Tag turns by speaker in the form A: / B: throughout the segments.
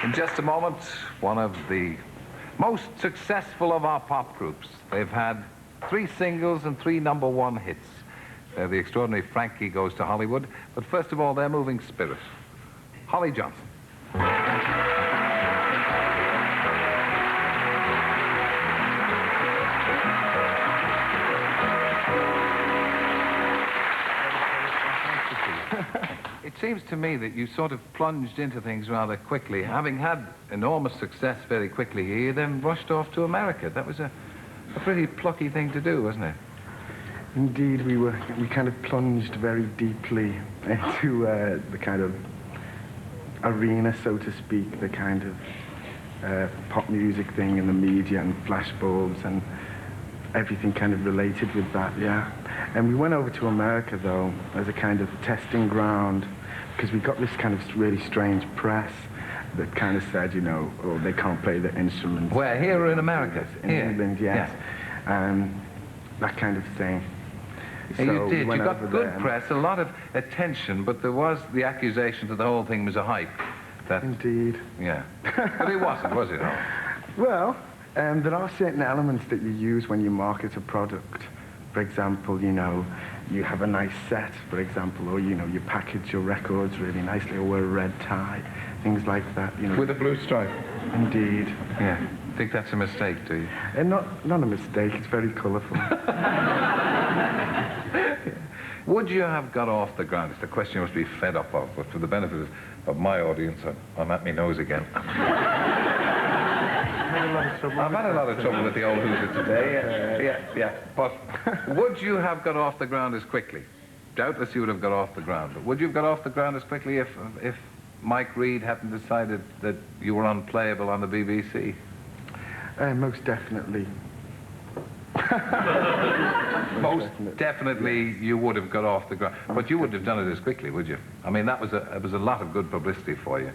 A: In just a moment, one of the most successful of our pop groups. They've had 3 singles and 3 #1 hits. They're the extraordinary Frankie Goes to Hollywood. But first of all, their moving spirit. Holly Johnson. It seems to me that you sort of plunged into things rather quickly. Having had enormous success very quickly here, you then rushed off to America. That was a pretty plucky thing to do, wasn't it?
B: Indeed, we kind of plunged very deeply into the kind of arena, so to speak, the kind of pop music thing and the media and flashbulbs and everything kind of related with that, yeah. And we went over to America, though, as a kind of testing ground, because we got this kind of really strange press that kind of said, you know, oh, they can't play the instruments.
A: Where? Here in America?
B: In England, yes.
A: Yeah.
B: That kind of thing.
A: So you did. You got good press, a lot of attention, but there was the accusation that the whole thing was a hype. That,
B: indeed.
A: Yeah. But it wasn't, was it? No?
B: Well, there are certain elements that you use when you market a product. For example, you know, you have a nice set, for example, or, you know, you package your records really nicely, or wear a red tie, things like that, you know.
A: With a blue stripe?
B: Indeed.
A: Yeah. Think that's a mistake, do you?
B: Not a mistake, it's very colourful.
A: Would you have got off the ground? It's the question you must be fed up of, but for the benefit of my audience, I'm at my nose again. I've had a lot of trouble with the old Hoover today. Yeah. But would you have got off the ground as quickly? Doubtless you would have got off the ground. But would you have got off the ground as quickly if Mike Reid hadn't decided that you were unplayable on the BBC?
B: Most definitely.
A: Most definitely you would have got off the ground. But you wouldn't have done it as quickly, would you? I mean, it was a lot of good publicity for you.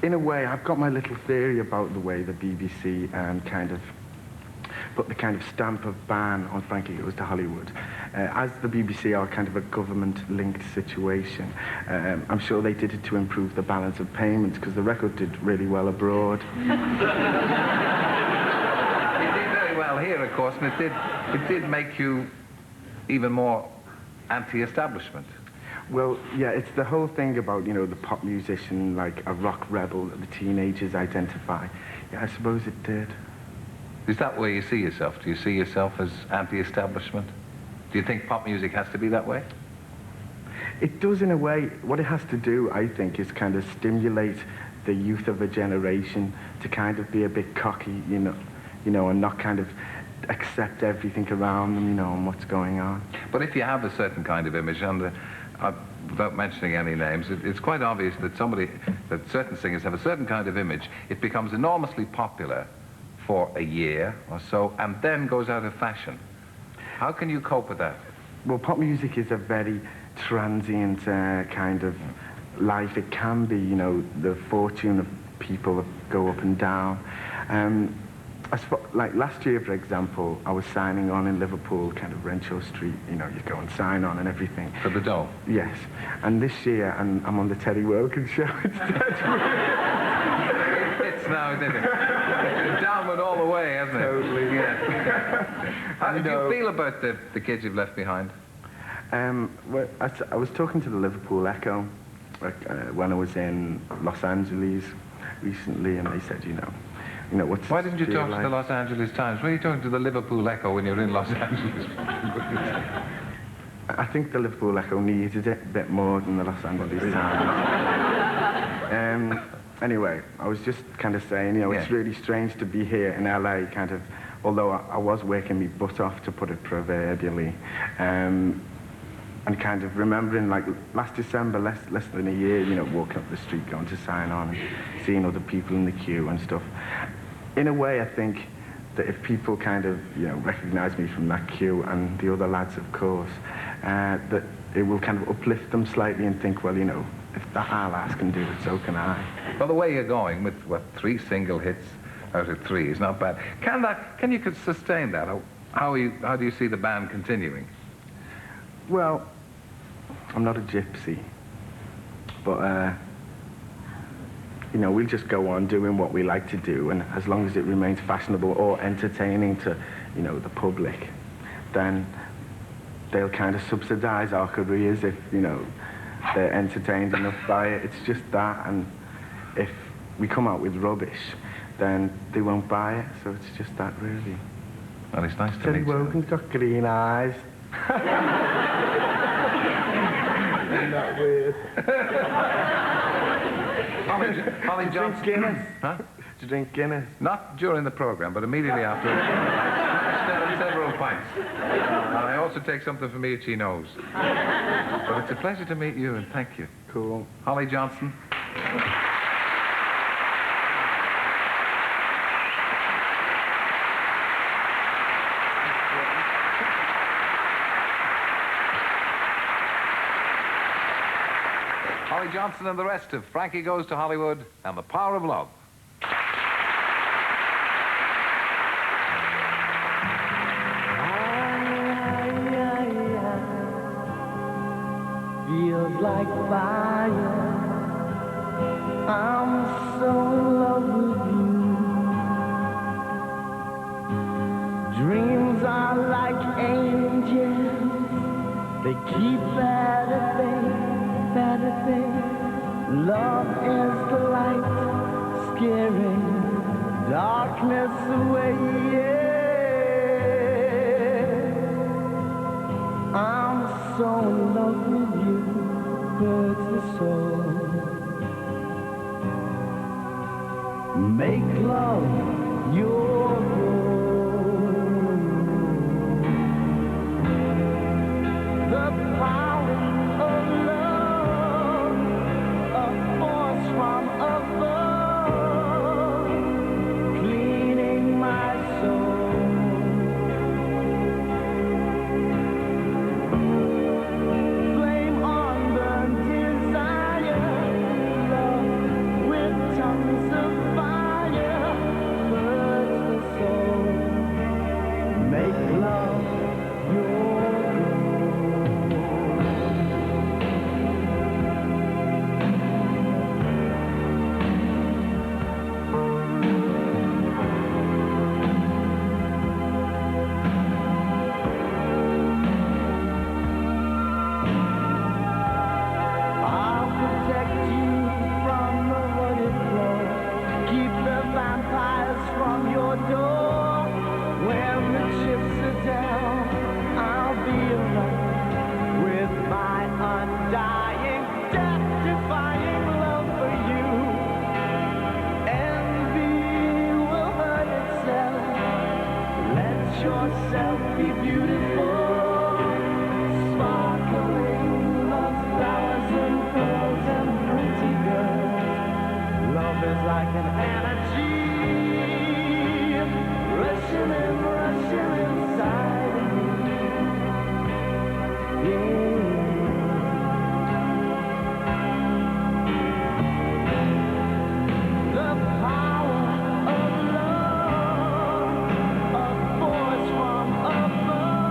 B: In a way, I've got my little theory about the way the BBC kind of put the kind of stamp of ban on Frankie Goes to Hollywood. As the BBC are kind of a government-linked situation, I'm sure they did it to improve the balance of payments, because the record did really well abroad.
A: It did very well here, of course, and it did make you even more anti-establishment.
B: Well, yeah, it's the whole thing about, you know, the pop musician, like a rock rebel that the teenagers identify. Yeah, I suppose it did.
A: Is that where you see yourself? Do you see yourself as anti-establishment? Do you think pop music has to be that way?
B: It does in a way. What it has to do, I think, is kind of stimulate the youth of a generation to kind of be a bit cocky, you know, and not kind of accept everything around them, you know, and what's going on.
A: But if you have a certain kind of image, and without mentioning any names, it's quite obvious that certain singers have a certain kind of image. It becomes enormously popular for a year or so, and then goes out of fashion. How can you cope with that?
B: Well, pop music is a very transient kind of life. It can be, you know, the fortune of people go up and down. Like last year, for example, I was signing on in Liverpool, kind of Renshaw Street, you know, you go and sign on and everything.
A: For the Dole?
B: Yes. And this year, and I'm on the Terry Wogan show instead.
A: It's now, isn't it? Downward all the way, hasn't it?
B: Totally,
A: yeah. How do you feel about the kids you've left behind?
B: Well, I was talking to the Liverpool Echo when I was in Los Angeles recently, and they said, you know, what's...
A: Why didn't you talk to the Los Angeles Times? Why are you talking to the Liverpool Echo when you're in Los Angeles?
B: I think the Liverpool Echo needed it a bit more than the Los Angeles Times. Anyway, I was just kind of saying, you know, it's really strange to be here in LA, kind of, although I was working my butt off, to put it proverbially, and kind of remembering, like, last December, less than a year, you know, walking up the street, going to sign on, and seeing other people in the queue and stuff. In a way, I think that if people kind of, you know, recognize me from that queue, and the other lads, of course, that it will kind of uplift them slightly and think, well, you know, if that Al-Ass can do it, so can I.
A: Well, the way you're going with, what, 3 single hits out of 3 is not bad. Can you sustain that? How do you see the band continuing?
B: Well, I'm not a gypsy, but you know, we'll just go on doing what we like to do, and as long as it remains fashionable or entertaining to, you know, the public, then they'll kind of subsidize our careers if, you know, they're entertained enough by it. It's just that, and if we come out with rubbish, then they won't buy it, so it's just that, really.
A: Well, it's nice to meet you.
B: Wogan's got green eyes. Isn't that weird?
A: Holly
B: Drink
A: Johnson.
B: Guinness.
A: Huh?
B: Do you drink Guinness?
A: Not during the programme, but immediately after. Several pints. And I also take something for me that she knows. But it's a pleasure to meet you, and thank you.
B: Cool.
A: Holly Johnson. Holly Johnson and the rest of Frankie Goes to Hollywood and the Power of Love.
C: Feels like fire. I'm so in love with you. Dreams are like angels. They keep better things. Love is the light, scaring darkness away. Yeah. I'm so in love with you, hurts the soul. Make love your goal. The power of love, a force from above, cleaning my soul. Flame on the desire, love with tongues of fire, burns the soul. Make love your I'll protect you from the wooded floor, keep the vampires from your door. When the chips are down, I'll be around with my undying, death-defying love for you. Envy will hurt itself. Let yourself be beautiful. Sparkling love flowers and pearls and pretty girls. Love is like an energy, rushing inside of me. Yeah. The power of love, a force from above,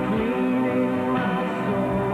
C: cleaning my soul.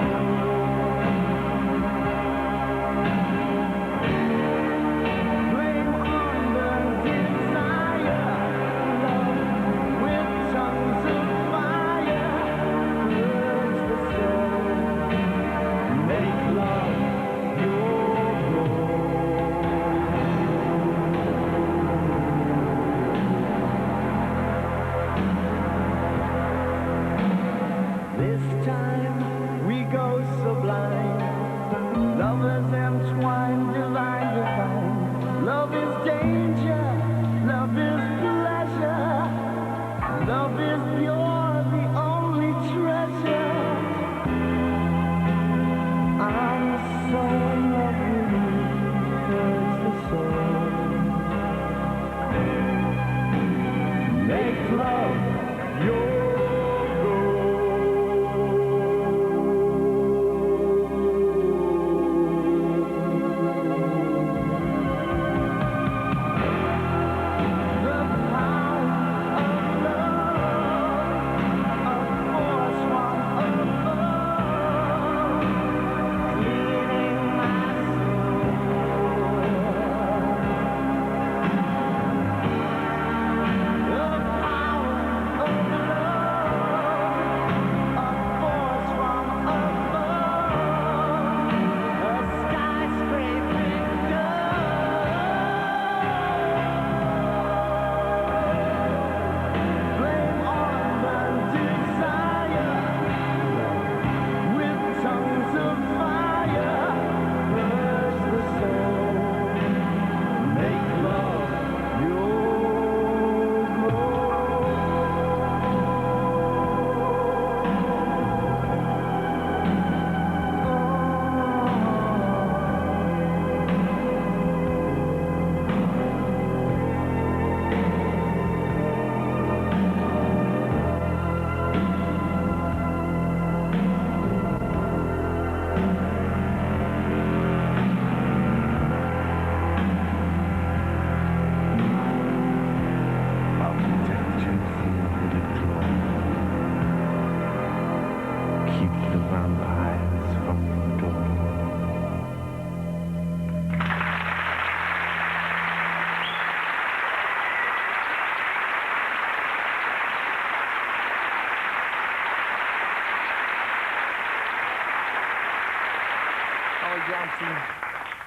A: Johnson.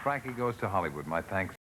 A: Frankie goes to Hollywood. My thanks.